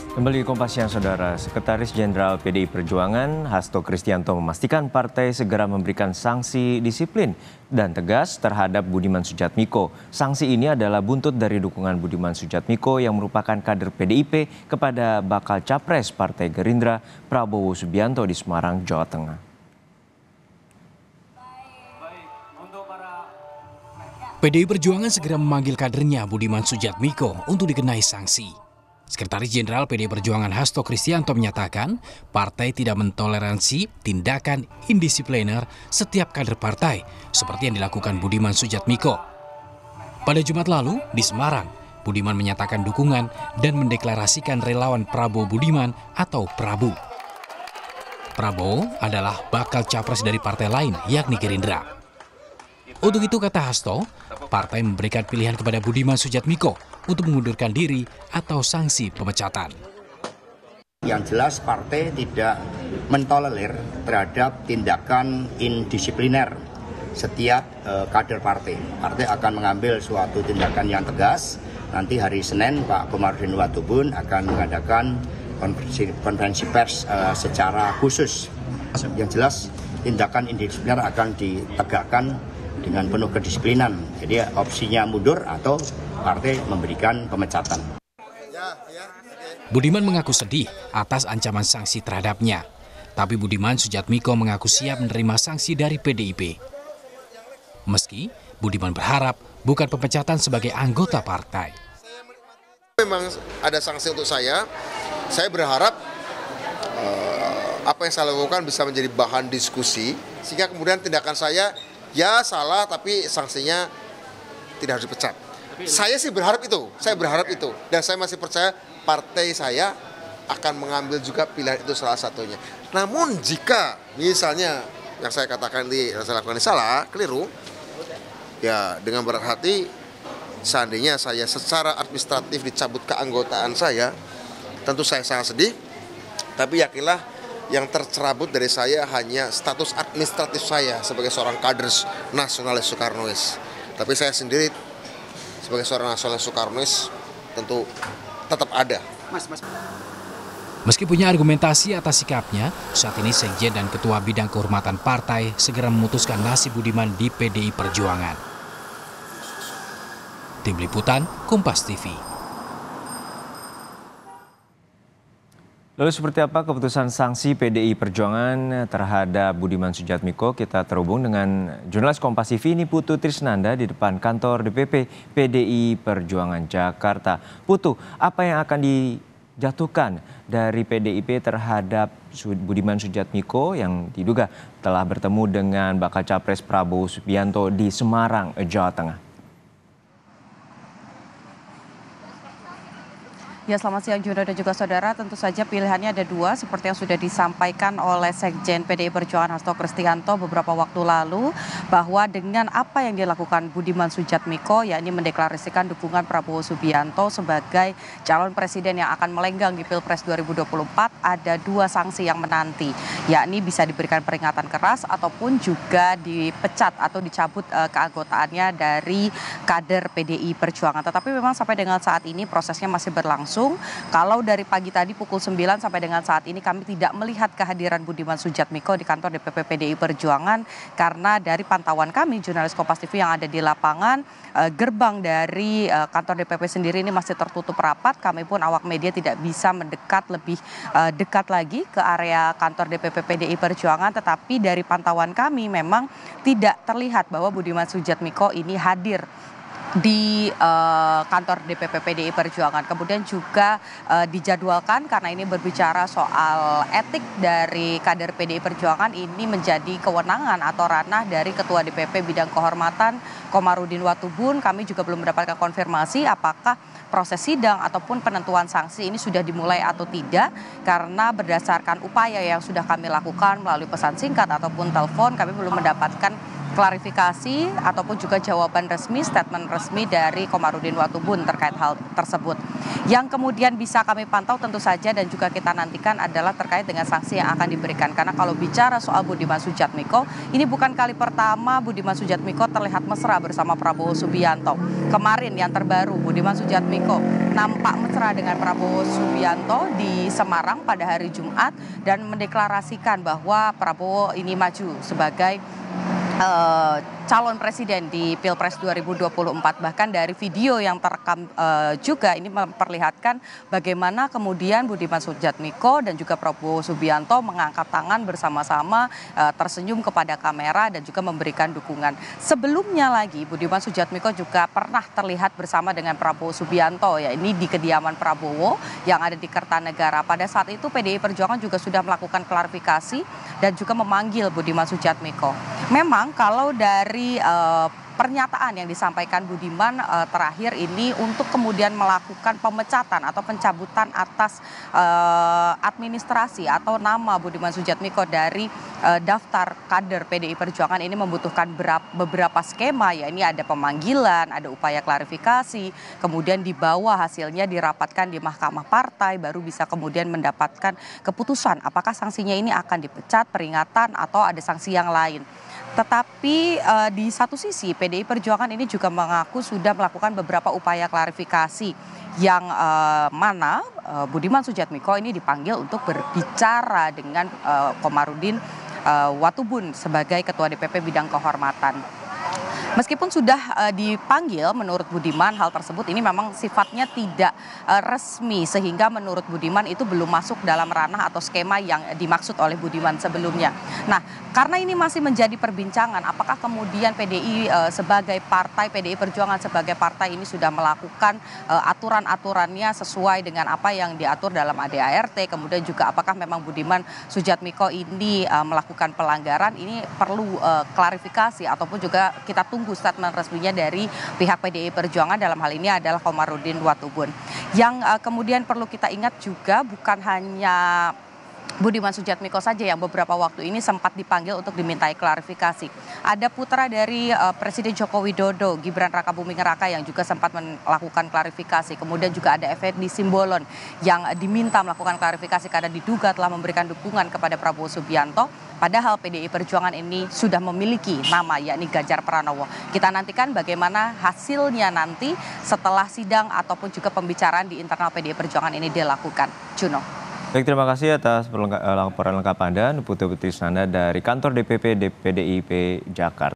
Kembali ke Kompas Siang, Saudara. Sekretaris Jenderal PDI Perjuangan Hasto Kristianto memastikan partai segera memberikan sanksi disiplin dan tegas terhadap Budiman Sujatmiko. Sanksi ini adalah buntut dari dukungan Budiman Sujatmiko yang merupakan kader PDIP kepada bakal capres Partai Gerindra Prabowo Subianto di Semarang, Jawa Tengah. PDI Perjuangan segera memanggil kadernya Budiman Sujatmiko untuk dikenai sanksi. Sekretaris Jenderal PDI Perjuangan Hasto Kristianto menyatakan partai tidak mentoleransi tindakan indisipliner setiap kader partai seperti yang dilakukan Budiman Sujatmiko. Pada Jumat lalu di Semarang, Budiman menyatakan dukungan dan mendeklarasikan relawan Prabowo Budiman atau Prabu. Prabowo adalah bakal capres dari partai lain yakni Gerindra. Untuk itu, kata Hasto, partai memberikan pilihan kepada Budiman Sujatmiko untuk mengundurkan diri atau sanksi pemecatan. Yang jelas partai tidak mentolerir terhadap tindakan indisipliner setiap kader partai. Partai akan mengambil suatu tindakan yang tegas. Nanti hari Senin Pak Komarudin Watubun akan mengadakan konferensi pers secara khusus. Yang jelas tindakan indisipliner akan ditegakkan dengan penuh kedisiplinan. Jadi opsinya mundur atau partai memberikan pemecatan. Budiman mengaku sedih atas ancaman sanksi terhadapnya. Tapi Budiman Sujatmiko mengaku siap menerima sanksi dari PDIP. Meski Budiman berharap bukan pemecatan sebagai anggota partai. Memang ada sanksi untuk saya berharap apa yang saya lakukan bisa menjadi bahan diskusi, sehingga kemudian tindakan saya ya salah tapi sanksinya tidak harus dipecat. Saya sih berharap itu, dan saya masih percaya partai saya akan mengambil juga pilihan itu salah satunya. Namun jika misalnya yang saya katakan yang saya lakukan ini salah, keliru, ya dengan berat hati seandainya saya secara administratif dicabut keanggotaan saya, tentu saya sangat sedih, tapi yakinlah yang tercerabut dari saya hanya status administratif saya sebagai seorang kader nasionalis Soekarnois. Tapi saya sendiri sebagai seorang nasionalis Soekarnois tentu tetap ada. Meski punya argumentasi atas sikapnya, saat ini Sekjen dan Ketua Bidang Kehormatan Partai segera memutuskan nasib Budiman di PDI Perjuangan. Tim Liputan, Kompas TV. Lalu seperti apa keputusan sanksi PDI Perjuangan terhadap Budiman Sujatmiko? Kita terhubung dengan jurnalis Kompas TV ini Putu Trisnanda di depan kantor DPP PDI Perjuangan Jakarta. Putu, apa yang akan dijatuhkan dari PDIP terhadap Budiman Sujatmiko yang diduga telah bertemu dengan bakal capres Prabowo Subianto di Semarang, Jawa Tengah? Ya, selamat siang Juno dan juga saudara. Tentu saja pilihannya ada dua seperti yang sudah disampaikan oleh Sekjen PDI Perjuangan Hasto Kristianto beberapa waktu lalu, bahwa dengan apa yang dilakukan Budiman Sujatmiko, yakni mendeklarasikan dukungan Prabowo Subianto sebagai calon presiden yang akan melenggang di Pilpres 2024, ada dua sanksi yang menanti, yakni bisa diberikan peringatan keras ataupun juga dipecat atau dicabut keanggotaannya dari kader PDI Perjuangan. Tetapi memang sampai dengan saat ini prosesnya masih berlangsung. Kalau dari pagi tadi pukul 9 sampai dengan saat ini kami tidak melihat kehadiran Budiman Sujatmiko di kantor DPP PDI Perjuangan, karena dari pantauan kami jurnalis Kompas TV yang ada di lapangan, gerbang dari kantor DPP sendiri ini masih tertutup rapat. Kami pun awak media tidak bisa mendekat lebih dekat lagi ke area kantor DPP PDI Perjuangan, tetapi dari pantauan kami memang tidak terlihat bahwa Budiman Sujatmiko ini hadir di kantor DPP PDI Perjuangan. Kemudian juga dijadwalkan, karena ini berbicara soal etik dari kader PDI Perjuangan, ini menjadi kewenangan atau ranah dari Ketua DPP Bidang Kehormatan Komarudin Watubun. Kami juga belum mendapatkan konfirmasi apakah proses sidang ataupun penentuan sanksi ini sudah dimulai atau tidak, karena berdasarkan upaya yang sudah kami lakukan melalui pesan singkat ataupun telepon, kami belum mendapatkan klarifikasi ataupun juga jawaban resmi, statement resmi dari Komarudin Watubun terkait hal tersebut. Yang kemudian bisa kami pantau tentu saja dan juga kita nantikan adalah terkait dengan sanksi yang akan diberikan. Karena kalau bicara soal Budiman Sujatmiko, ini bukan kali pertama Budiman Sujatmiko terlihat mesra bersama Prabowo Subianto. Kemarin yang terbaru, Budiman Sujatmiko nampak mesra dengan Prabowo Subianto di Semarang pada hari Jumat dan mendeklarasikan bahwa Prabowo ini maju sebagai calon presiden di Pilpres 2024. Bahkan dari video yang terekam juga ini memperlihatkan bagaimana kemudian Budiman Sujatmiko dan juga Prabowo Subianto mengangkat tangan bersama-sama, tersenyum kepada kamera dan juga memberikan dukungan. Sebelumnya lagi Budiman Sujatmiko juga pernah terlihat bersama dengan Prabowo Subianto, ya ini di kediaman Prabowo yang ada di Kertanegara. Pada saat itu PDI Perjuangan juga sudah melakukan klarifikasi dan juga memanggil Budiman Sujatmiko. Memang kalau dari pernyataan yang disampaikan Budiman terakhir ini untuk kemudian melakukan pemecatan atau pencabutan atas administrasi atau nama Budiman Sujatmiko dari daftar kader PDI Perjuangan ini membutuhkan beberapa skema, ya ini ada pemanggilan, ada upaya klarifikasi, kemudian di bawah hasilnya dirapatkan di Mahkamah Partai baru bisa kemudian mendapatkan keputusan apakah sanksinya ini akan dipecat, peringatan atau ada sanksi yang lain. Tetapi di satu sisi PDI Perjuangan ini juga mengaku sudah melakukan beberapa upaya klarifikasi yang mana Budiman Sujatmiko ini dipanggil untuk berbicara dengan Komarudin Watubun sebagai Ketua DPP Bidang Kehormatan. Meskipun sudah dipanggil, menurut Budiman hal tersebut ini memang sifatnya tidak resmi sehingga menurut Budiman itu belum masuk dalam ranah atau skema yang dimaksud oleh Budiman sebelumnya. Nah, karena ini masih menjadi perbincangan apakah kemudian PDI sebagai partai, PDI Perjuangan sebagai partai ini sudah melakukan aturan-aturannya sesuai dengan apa yang diatur dalam ADART, kemudian juga apakah memang Budiman Sujatmiko ini melakukan pelanggaran, ini perlu klarifikasi ataupun juga kita tunggu statement resminya dari pihak PDI Perjuangan, dalam hal ini adalah Komarudin Watubun. Yang kemudian perlu kita ingat juga bukan hanya Budiman Sujatmiko saja yang beberapa waktu ini sempat dipanggil untuk dimintai klarifikasi. Ada putra dari Presiden Joko Widodo, Gibran Rakabuming Raka yang juga sempat melakukan klarifikasi. Kemudian juga ada Effendi Simbolon yang diminta melakukan klarifikasi karena diduga telah memberikan dukungan kepada Prabowo Subianto. Padahal PDI Perjuangan ini sudah memiliki nama yakni Ganjar Pranowo. Kita nantikan bagaimana hasilnya nanti setelah sidang ataupun juga pembicaraan di internal PDI Perjuangan ini dilakukan. Juno. Baik, terima kasih atas laporan lengkap Anda, Putu Trisnanda dari kantor DPP PDIP Jakarta.